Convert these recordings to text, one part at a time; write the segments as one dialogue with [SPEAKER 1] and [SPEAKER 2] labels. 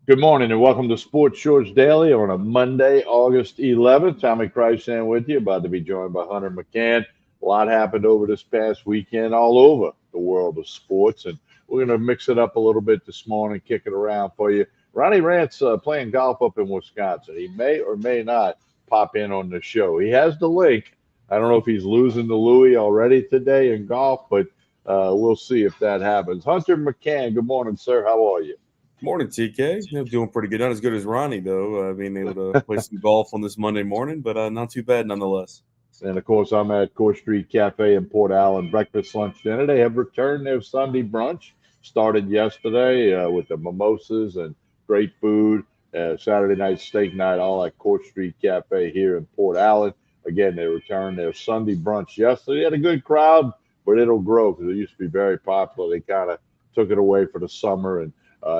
[SPEAKER 1] Good morning and welcome to Sports Shorts Daily on a Monday, August 11th. Tommy Krysan with you, about to be joined by Hunter McCann. A lot happened over this past weekend all over the world of sports, and we're going to mix it up a little bit this morning, kick it around for you. Ronnie Rant's playing golf up in Wisconsin. He may or may not pop in on the show. He has the link. I don't know if he's losing to Louis already today in golf, but we'll see if that happens. Hunter McCann, good morning, sir. How are you?
[SPEAKER 2] Morning, TK. Doing pretty good. Not as good as Ronnie, though. Being able to play some golf on this Monday morning, but not too bad nonetheless.
[SPEAKER 1] And of course, I'm at Court Street Cafe in Port Allen. Breakfast, lunch, dinner. They have returned their Sunday brunch. Started yesterday with the mimosas and great food. Saturday night steak night, all at Court Street Cafe here in Port Allen. Again, they returned their Sunday brunch yesterday. They had a good crowd, but it'll grow because it used to be very popular. They kind of took it away for the summer, and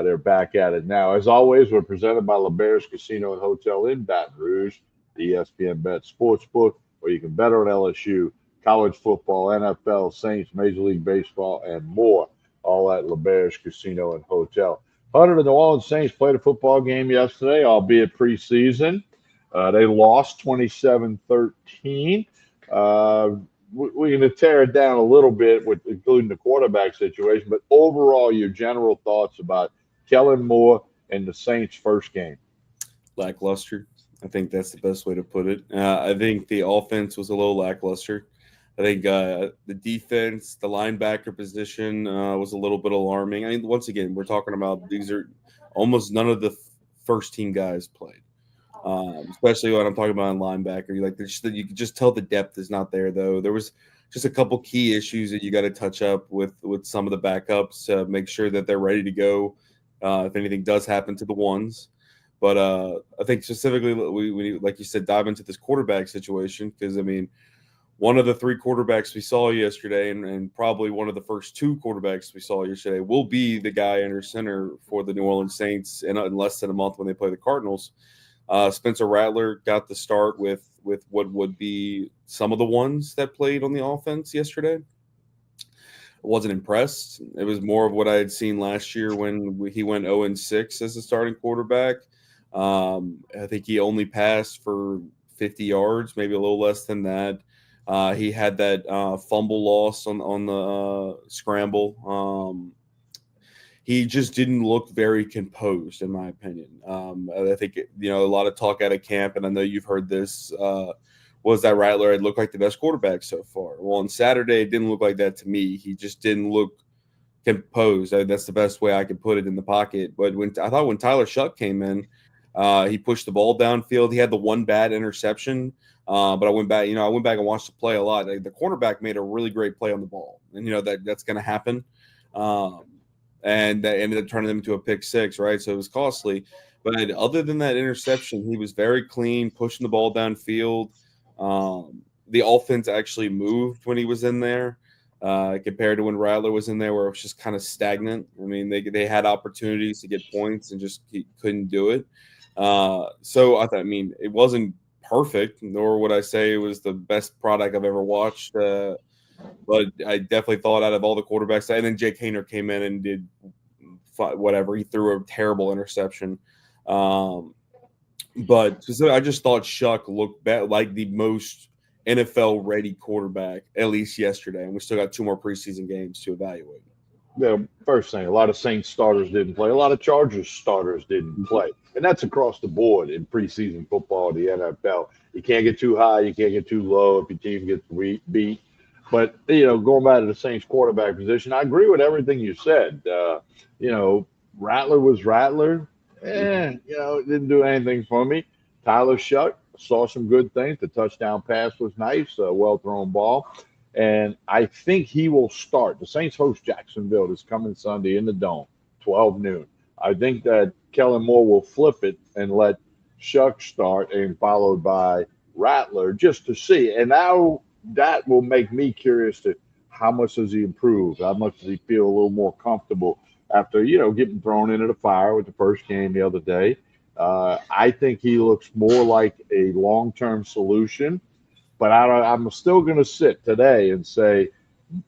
[SPEAKER 1] they're back at it now. As always, we're presented by LeBear's Casino and Hotel in Baton Rouge, the ESPN Bet Sportsbook, where you can bet on LSU, college football, NFL, Saints, Major League Baseball, and more, all at LeBear's Casino and Hotel. Hunter, the New Orleans Saints played a football game yesterday, albeit preseason. They lost 27-13. We're going to tear it down a little bit, with including the quarterback situation, but overall, your general thoughts about Kellen Moore and the Saints' first game.
[SPEAKER 2] Lackluster. I think that's the best way to put it. I think the offense was a little lackluster. I think the defense, the linebacker position was a little bit alarming. I mean, once again, we're talking about these are almost none of the first-team guys played. Especially when I'm talking about a linebacker. You can just tell the depth is not there, though. There was just a couple key issues that you got to touch up with some of the backups to make sure that they're ready to go if anything does happen to the ones. But I think specifically, we like you said, dive into this quarterback situation because, I mean, one of the three quarterbacks we saw yesterday and probably one of the first two quarterbacks we saw yesterday will be the guy under center for the New Orleans Saints in less than a month when they play the Cardinals. Spencer Rattler got the start with what would be some of the ones that played on the offense yesterday. I wasn't impressed. It was more of what I had seen last year when he went 0-6 as a starting quarterback. I think he only passed for 50 yards, maybe a little less than that. He had that fumble loss on the scramble. He just didn't look very composed, in my opinion. I think, a lot of talk out of camp, and I know you've heard this, was that Rattler had looked like the best quarterback so far. Well, on Saturday, it didn't look like that to me. He just didn't look composed. That's the best way I could put it in the pocket. But when Tyler Shough came in, he pushed the ball downfield. He had the one bad interception, but I went back and watched the play a lot. The cornerback made a really great play on the ball, and that's going to happen. And that ended up turning them into a pick six, right? So it was costly. But other than that interception, he was very clean, pushing the ball downfield. The offense actually moved when he was in there compared to when Rattler was in there, where it was just kind of stagnant. I mean, they had opportunities to get points and just couldn't do it. So it wasn't perfect, nor would I say it was the best product I've ever watched. But I definitely thought out of all the quarterbacks, and then Jake Haener came in and did whatever. He threw a terrible interception. But I just thought Shough looked like the most NFL-ready quarterback, at least yesterday. And we still got two more preseason games to evaluate.
[SPEAKER 1] First thing, a lot of Saints starters didn't play. A lot of Chargers starters didn't play. And that's across the board in preseason football, the NFL. You can't get too high. You can't get too low if your team gets beat. But, going back to the Saints quarterback position, I agree with everything you said. Rattler was Rattler. It didn't do anything for me. Tyler Shough saw some good things. The touchdown pass was nice, a well-thrown ball. And I think he will start. The Saints host Jacksonville this coming Sunday in the Dome, 12 noon. I think that Kellen Moore will flip it and let Shough start and followed by Rattler just to see. And now that will make me curious to how much does he improve? How much does he feel a little more comfortable after, getting thrown into the fire with the first game the other day? I think he looks more like a long-term solution, but I'm still going to sit today and say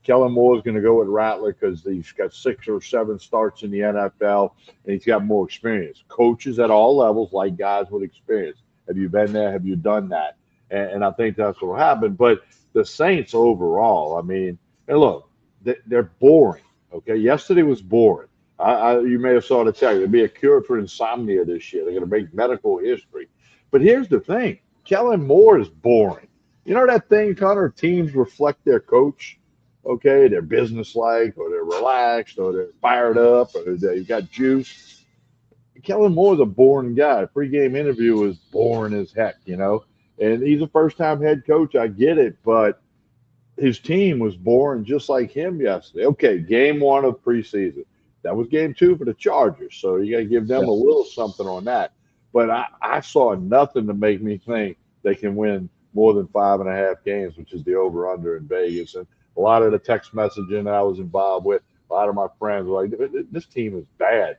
[SPEAKER 1] Kellen Moore is going to go with Rattler because he's got 6 or 7 starts in the NFL and he's got more experience. Coaches at all levels like guys with experience. Have you been there? Have you done that? And I think that's what will happen. But the Saints overall, I mean, and look, they're boring. Okay, yesterday was boring. You may have saw the tag. There'll be a cure for insomnia this year. They're going to make medical history. But here's the thing: Kellen Moore is boring. You know that thing, Connor? Teams reflect their coach. Okay, they're businesslike, or they're relaxed, or they're fired up, or they've got juice. Kellen Moore's a boring guy. Pre-game interview was boring as heck, and he's a first-time head coach. I get it, but his team was boring just like him yesterday. Okay, game 1 of preseason. That was game 2 for the Chargers, so you got to give them a little something on that. But I saw nothing to make me think they can win more than 5.5 games, which is the over/under in Vegas. And a lot of the text messaging that I was involved with, a lot of my friends were like, "This team is bad."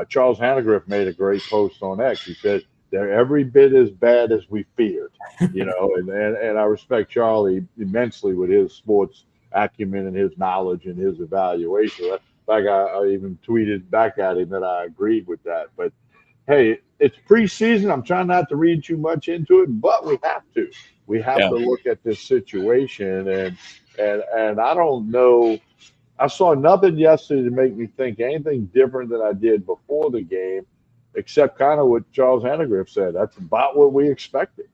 [SPEAKER 1] Charles Hannegriff made a great post on X. He said they're every bit as bad as we feared, and I respect Charlie immensely with his sports acumen and his knowledge and his evaluation. In fact, I even tweeted back at him that I agreed with that. But hey, it's preseason. I'm trying not to read too much into it, but we have to. We have to look at this situation, and I don't know. I saw nothing yesterday to make me think anything different than I did before the game, except kind of what Charles Hannegriff said. That's about what we expected.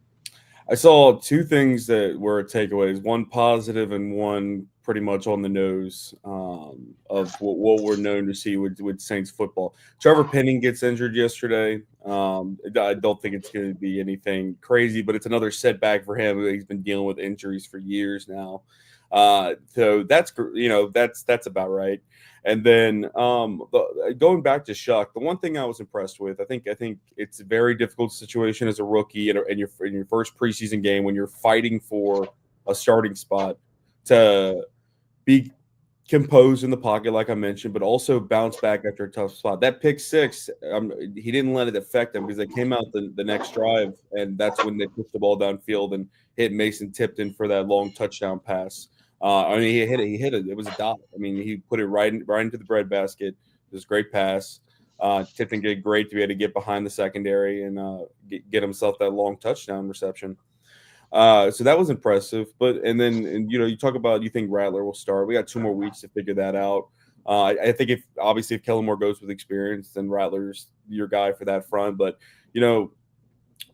[SPEAKER 2] I saw 2 things that were takeaways, one positive and one pretty much on the nose of what we're known to see with Saints football. Trevor Penning gets injured yesterday. I don't think it's going to be anything crazy, but it's another setback for him. He's been dealing with injuries for years now. So that's about right. And then going back to Shuck, the one thing I was impressed with, I think it's a very difficult situation as a rookie in your first preseason game when you're fighting for a starting spot to be composed in the pocket, like I mentioned, but also bounce back after a tough spot. That pick 6, he didn't let it affect him because they came out the next drive, and that's when they pushed the ball downfield and hit Mason Tipton for that long touchdown pass. He hit it. It was a dot. I mean, he put it right into the breadbasket. It was a great pass. Tipton did great to be able to get behind the secondary and get himself that long touchdown reception. So that was impressive. You talk about you think Rattler will start. We got 2 more weeks to figure that out. I think if Kellen Moore goes with experience, then Rattler's your guy for that front. But the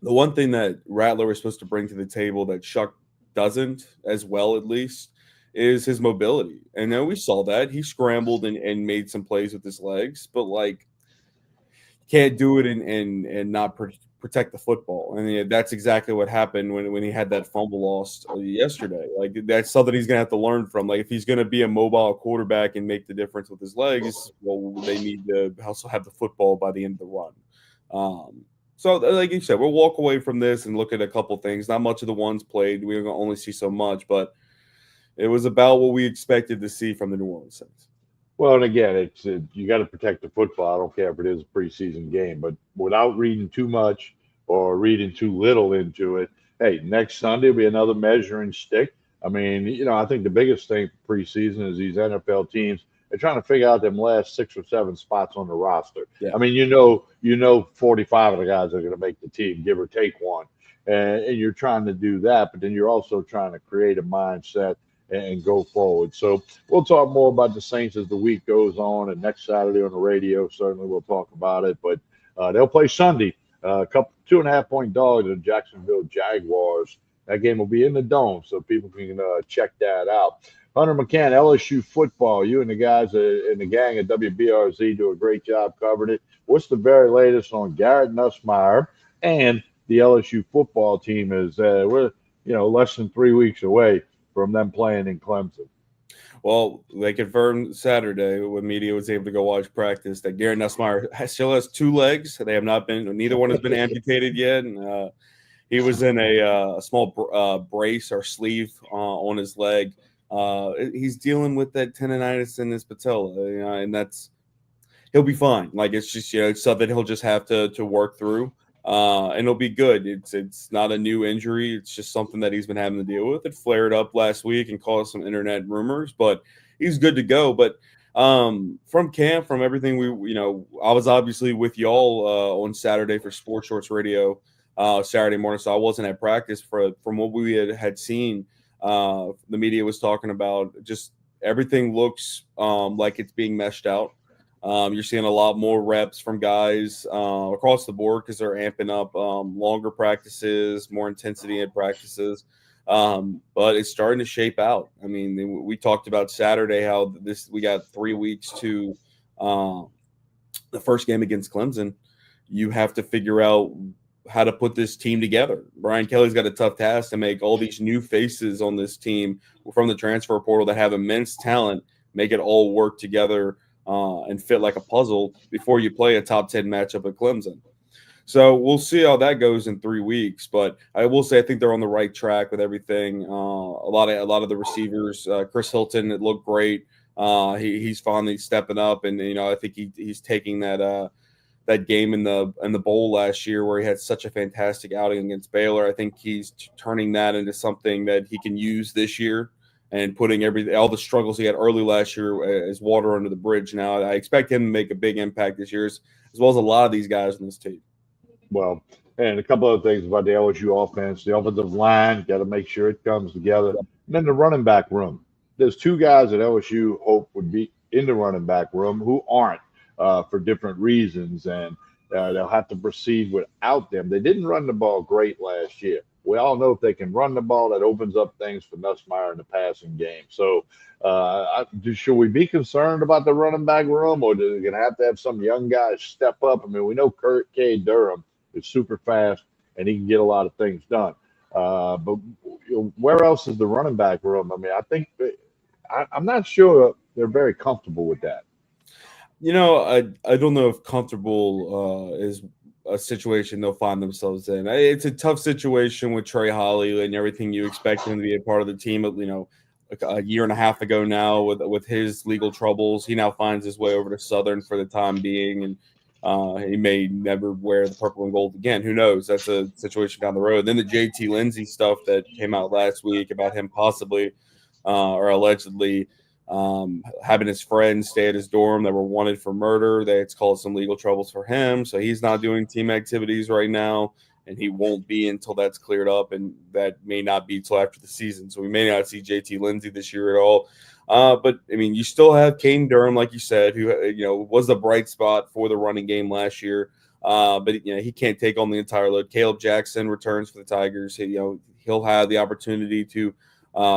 [SPEAKER 2] one thing that Rattler was supposed to bring to the table that Shuck doesn't as well, at least, is his mobility. And then we saw that he scrambled and made some plays with his legs, but can't do it and not protect the football. And that's exactly what happened when he had that fumble lost yesterday. That's something he's gonna have to learn from. If he's gonna be a mobile quarterback and make the difference with his legs, well, they need to also have the football by the end of the run. So, like you said, we'll walk away from this and look at a couple things. Not much of the ones played. We're going to only see so much, but it was about what we expected to see from the New Orleans Saints.
[SPEAKER 1] Well, and again, you got to protect the football. I don't care if it is a preseason game, but without reading too much or reading too little into it, hey, next Sunday will be another measuring stick. I mean, I think the biggest thing for preseason is these NFL teams. They're trying to figure out them last 6 or 7 spots on the roster. Yeah. I mean, 45 of the guys are going to make the team, give or take one. And you're trying to do that, but then you're also trying to create a mindset and go forward. So we'll talk more about the Saints as the week goes on. And next Saturday on the radio, certainly we'll talk about it. But they'll play Sunday. A couple 2.5-point dogs in the Jacksonville Jaguars. That game will be in the Dome, so people can check that out. Hunter McCann, LSU football. You and the guys in the gang at WBRZ do a great job covering it. What's the very latest on Garrett Nussmeier and the LSU football team? Is we're less than 3 weeks away from them playing in Clemson.
[SPEAKER 2] Well, they confirmed Saturday when media was able to go watch practice that Garrett Nussmeier still has 2 legs. They have not been. Neither one has been amputated yet. And, he was in a small brace or sleeve on his leg. He's dealing with that tendonitis in his patella, and he'll be fine. It's just it's something he'll just have to work through. and it'll be good. It's not a new injury. It's just something that he's been having to deal with. It flared up last week and caused some internet rumors, but he's good to go. But from camp, from everything I was obviously with y'all on Saturday for Sports Shorts Radio Saturday morning, so I wasn't at practice. From what we had seen, the media was talking about just everything looks like it's being meshed out. You're seeing a lot more reps from guys across the board because they're amping up longer practices, more intensity in practices. But it's starting to shape out. I mean, we talked about Saturday how we got 3 weeks to the first game against Clemson. You have to figure out how to put this team together. Brian Kelly's got a tough task to make all these new faces on this team from the transfer portal that have immense talent, make it all work together and fit like a puzzle before you play a top 10 matchup at Clemson. So we'll see how that goes in 3 weeks. But I will say I think they're on the right track with everything. A lot of the receivers, Chris Hilton, it looked great. He's finally stepping up, and I think he's taking that game in the bowl last year where he had such a fantastic outing against Baylor. I think he's turning that into something that he can use this year and putting all the struggles he had early last year as water under the bridge. Now I expect him to make a big impact this year, as well as a lot of these guys on this team.
[SPEAKER 1] Well, and a couple of things about the LSU offense. The offensive line, got to make sure it comes together. And then the running back room. There's 2 guys that LSU hope would be in the running back room who aren't for different reasons, and they'll have to proceed without them. They didn't run the ball great last year. We all know if they can run the ball, that opens up things for Nussmeier in the passing game. So should we be concerned about the running back room, or are they going to have some young guys step up? I mean, we know Kurt K. Durham is super fast, and he can get a lot of things done. But where else is the running back room? I mean, I think I'm not sure they're very comfortable with that.
[SPEAKER 2] I don't know if comfortable is a situation they'll find themselves in. It's a tough situation with Trey Holly and everything you expect him to be a part of the team. Like a year and a half ago now with his legal troubles, he now finds his way over to Southern for the time being, and he may never wear the purple and gold again. Who knows? That's a situation down the road. Then the JT Lindsey stuff that came out last week about him possibly or allegedly having his friends stay at his dorm that were wanted for murder. It's caused some legal troubles for him. So he's not doing team activities right now, and he won't be until that's cleared up, and that may not be till after the season. So we may not see JT Lindsey this year at all. But I mean, you still have Caden Durham, like you said, who was the bright spot for the running game last year. But he can't take on the entire load. Caleb Jackson returns for the Tigers. He'll have the opportunity to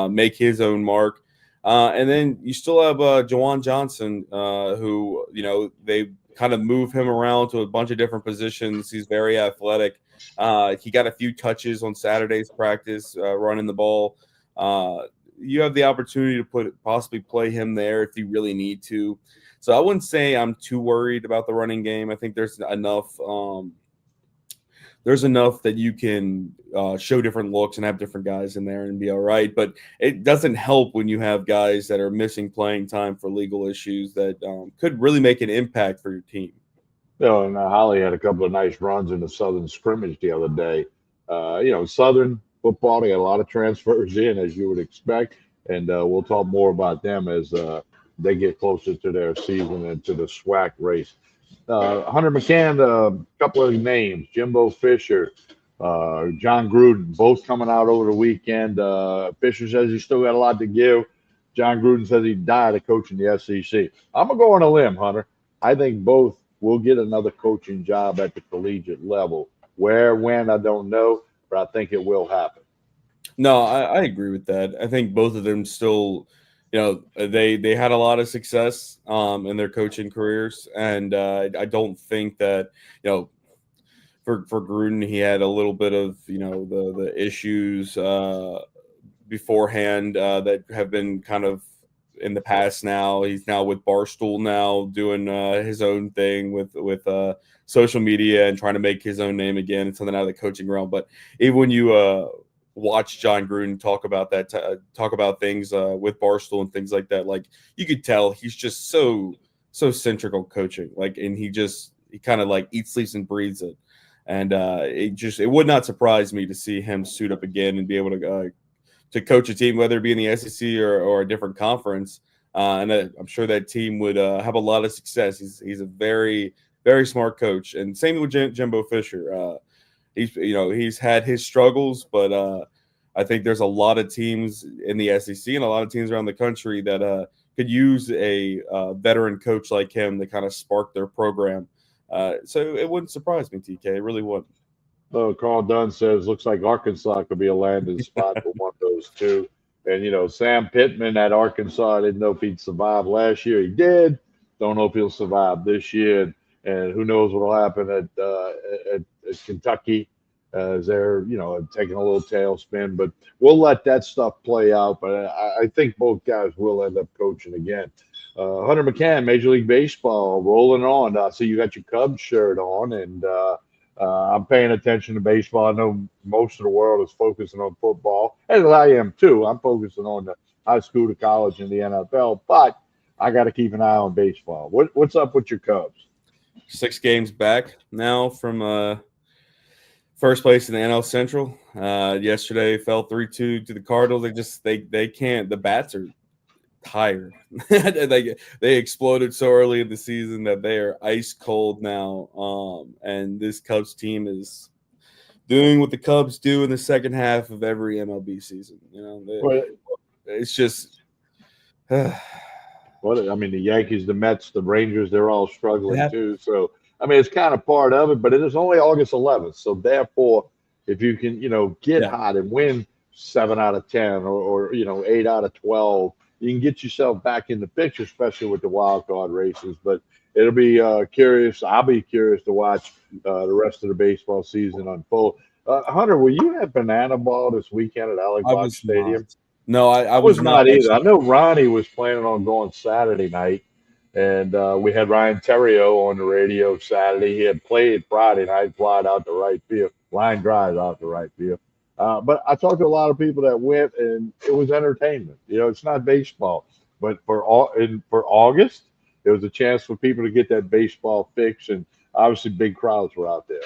[SPEAKER 2] make his own mark. And then you still have Jawan Johnson, who they kind of move him around to a bunch of different positions. He's very athletic. He got a few touches on Saturday's practice running the ball. You have the opportunity to possibly play him there if you really need to. So I wouldn't say I'm too worried about the running game. I think there's enough. There's enough that you can show different looks and have different guys in there and be all right. But it doesn't help when you have guys that are missing playing time for legal issues that could really make an impact for your team.
[SPEAKER 1] And Holly had a couple of nice runs in the Southern scrimmage the other day. Southern football, they got a lot of transfers in, as you would expect. And we'll talk more about them as they get closer to their season and to the SWAC race. Hunter McCann, a couple of names, Jimbo Fisher, John Gruden, both coming out over the weekend. Fisher says he's still got a lot to give. John Gruden says he died of coaching the SEC. I'm going to go on a limb, Hunter. I think both will get another coaching job at the collegiate level. Where, when, I don't know, but I think it will happen.
[SPEAKER 2] No, I agree with that. I think both of them still – they had a lot of success in their coaching careers, and I don't think that for Gruden he had a little bit of the issues beforehand that have been kind of in the past. Now he's now with Barstool now doing his own thing with social media and trying to make his own name again and something out of the coaching realm. But even when you watch John Gruden talk about things with Barstool and things like that, like you could tell he's just so centric on coaching, and he kind of like eats, sleeps, and breathes it. And it would not surprise me to see him suit up again and be able to coach a team, whether it be in the SEC or a different conference. And I'm sure that team would have a lot of success. He's a very, very smart coach. And same with Jimbo Fisher. He's had his struggles, but I think there's a lot of teams in the SEC and a lot of teams around the country that could use a veteran coach like him to kind of spark their program. So it wouldn't surprise me, TK. It really wouldn't.
[SPEAKER 1] Well, Carl Dunn says looks like Arkansas could be a landing spot for one of those two. And Sam Pittman at Arkansas, I didn't know if he'd survive last year. He did. Don't know if he'll survive this year. And who knows what will happen at Kentucky as they're taking a little tailspin. But we'll let that stuff play out. But I think both guys will end up coaching again. Hunter McCann, Major League Baseball, rolling on. So you got your Cubs shirt on, and I'm paying attention to baseball. I know most of the world is focusing on football, as I am too. I'm focusing on the high school to college and the NFL, but I got to keep an eye on baseball. What's up with your Cubs?
[SPEAKER 2] 6 games back now from first place in the NL Central. Yesterday fell 3-2 to the Cardinals. They can't. The bats are tired. they exploded so early in the season that they are ice cold now. And this Cubs team is doing what the Cubs do in the second half of every MLB season. It's just.
[SPEAKER 1] The Yankees, the Mets, the Rangers, they're all struggling too. So, it's kind of part of it, but it is only August 11th. So, therefore, if you can, get hot and win 7 out of 10 or 8 out of 12, you can get yourself back in the picture, especially with the wild card races. But it'll be curious. I'll be curious to watch the rest of the baseball season unfold. Hunter, will you have Banana Ball this weekend at Alex Box Stadium?
[SPEAKER 2] Not. No, I
[SPEAKER 1] was not either. I know Ronnie was planning on going Saturday night, and we had Ryan Terrio on the radio Saturday. He had played Friday night, flied out to right field, line drive out to right field. But I talked to a lot of people that went, and it was entertainment. It's not baseball, but for August, there was a chance for people to get that baseball fix, and obviously big crowds were out there.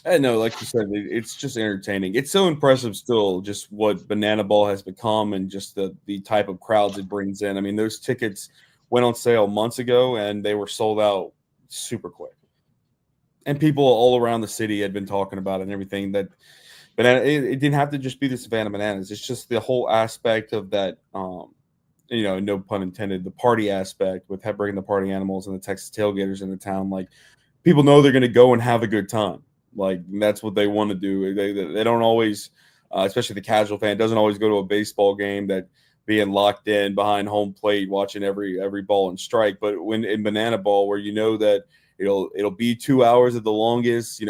[SPEAKER 2] I know, like you said, it's just entertaining. It's so impressive still just what Banana Ball has become and just the type of crowds it brings in. Those tickets went on sale months ago, and they were sold out super quick. And people all around the city had been talking about it and everything. That Banana, it didn't have to just be the Savannah Bananas. It's just the whole aspect of that, no pun intended, the party aspect with bringing the party animals and the Texas tailgaters into town. Like, people know they're going to go and have a good time. Like, that's what they want to do. They don't always, especially the casual fan, doesn't always go to a baseball game that being locked in behind home plate, watching every ball and strike. But when in Banana Ball, where that it'll be 2 hours at the longest,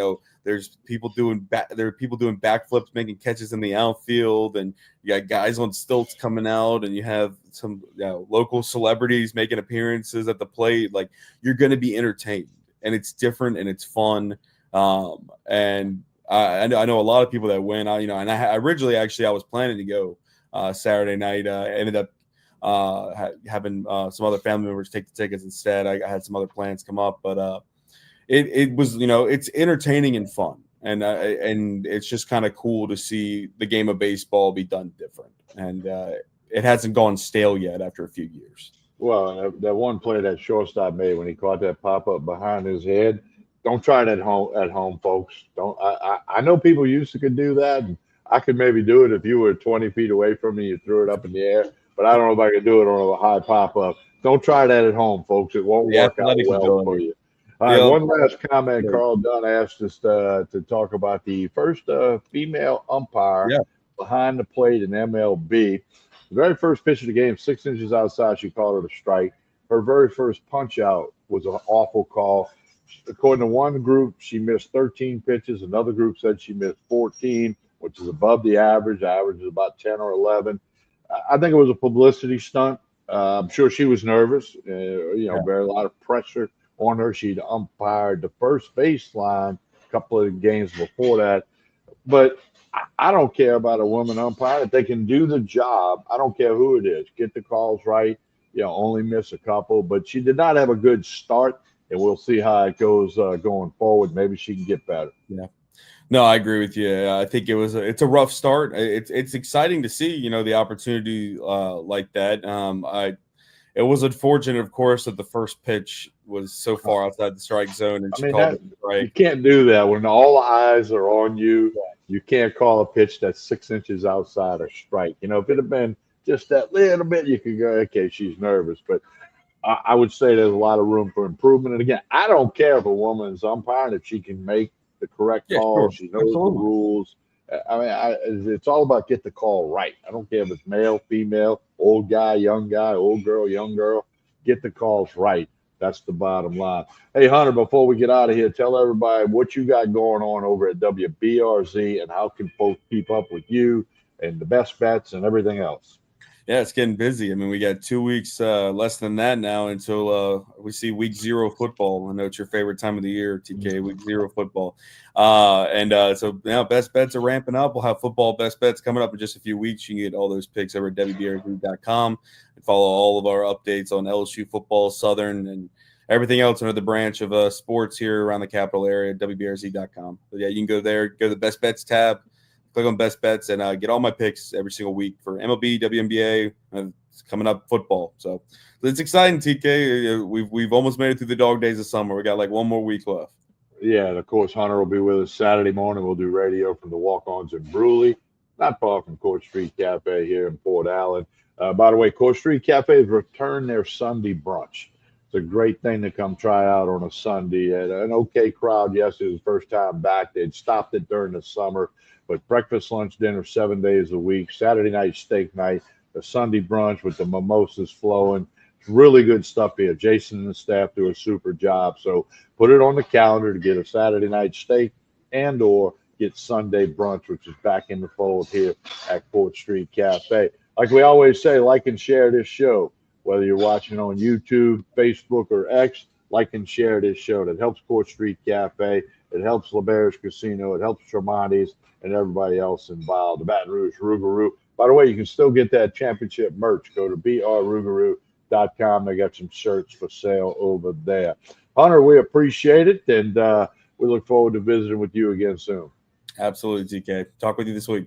[SPEAKER 2] there's people doing backflips, making catches in the outfield, and you got guys on stilts coming out, and you have some local celebrities making appearances at the plate. Like, you're going to be entertained, and it's different and it's fun. And I know a lot of people that went. I originally I was planning to go Saturday night. I ended up having some other family members take the tickets instead. I had some other plans come up, but it was it's entertaining and fun, and it's just kind of cool to see the game of baseball be done different, and it hasn't gone stale yet after a few years.
[SPEAKER 1] Well, that one play that shortstop made when he caught that pop up behind his head. Don't try it at home, folks. Don't. I know people used to could do that, and I could maybe do it if you were 20 feet away from me. You threw it up in the air, but I don't know if I could do it on a high pop up. Don't try that at home, folks. It won't work out well for you. All right, one last comment. Yeah. Carl Dunn asked us to talk about the first female umpire behind the plate in MLB. The very first pitch of the game, 6 inches outside, she called it a strike. Her very first punch out was an awful call. According to one group, she missed 13 pitches. Another group said she missed 14, which is above the average. The average is about 10 or 11. I think it was a publicity stunt. I'm sure she was nervous. Very a lot of pressure on her. She'd umpired the first baseline a couple of games before that. But I don't care about a woman umpire. If they can do the job, I don't care who it is. Get the calls right. Only miss a couple. But she did not have a good start. And we'll see how it goes going forward. Maybe she can get better.
[SPEAKER 2] Yeah. No, I agree with you. I think it's a rough start. It's exciting to see, the opportunity like that. It was unfortunate, of course, that the first pitch was so far outside the strike zone, and
[SPEAKER 1] I
[SPEAKER 2] she
[SPEAKER 1] mean,
[SPEAKER 2] called
[SPEAKER 1] that
[SPEAKER 2] it a
[SPEAKER 1] you
[SPEAKER 2] strike.
[SPEAKER 1] can't do that when all the eyes are on you. You can't call a pitch that's 6 inches outside a strike. If it had been just that little bit, you could go, okay, she's nervous. But I would say there's a lot of room for improvement. And again, I don't care if a woman's umpiring if she can make the correct
[SPEAKER 2] Yeah,
[SPEAKER 1] call.
[SPEAKER 2] sure,
[SPEAKER 1] She knows the
[SPEAKER 2] absolutely.
[SPEAKER 1] rules. It's all about get the call right. I don't care if it's male, female, old guy, old girl, young girl. Get the calls right. That's the bottom line. Hey, Hunter, before we get out of here, tell everybody what you got going on over at WBRZ and how can folks keep up with you and the best bets and everything else.
[SPEAKER 2] Yeah, it's getting busy. I mean, we got 2 weeks less than that now until we see week 0 football. I know it's your favorite time of the year, TK, week 0 football. So now best bets are ramping up. We'll have football best bets coming up in just a few weeks. You can get all those picks over at WBRZ.com and follow all of our updates on LSU football, Southern, and everything else under the branch of sports here around the capital area, WBRZ.com. But yeah, you can go there, go to the best bets tab. Click on best bets and get all my picks every single week for MLB, WNBA. It's coming up football, so it's exciting. TK, we've almost made it through the dog days of summer. We got like one more week left.
[SPEAKER 1] Yeah, and of course Hunter will be with us Saturday morning. We'll do radio from the Walk-Ons in Brewley, not far from Court Street Cafe here in Port Allen. By the way, Court Street Cafe has returned their Sunday brunch. It's a great thing to come try out on a Sunday. And an okay crowd. Yes, it was the first time back. They'd stopped it during the summer. But breakfast, lunch, dinner, 7 days a week. Saturday night, steak night. The Sunday brunch with the mimosas flowing. It's really good stuff here. Jason and the staff do a super job. So put it on the calendar to get a Saturday night steak and or get Sunday brunch, which is back in the fold here at Court Street Cafe. Like we always say, like and share this show. Whether you're watching on YouTube, Facebook, or X, like and share this show. That helps Court Street Cafe. It helps LeBare's Casino. It helps Tremonti's and everybody else involved. The Baton Rouge Rougarou. By the way, you can still get that championship merch. Go to brrougarou.com. They got some shirts for sale over there. Hunter, we appreciate it, and we look forward to visiting with you again soon.
[SPEAKER 2] Absolutely, TK. Talk with you this week.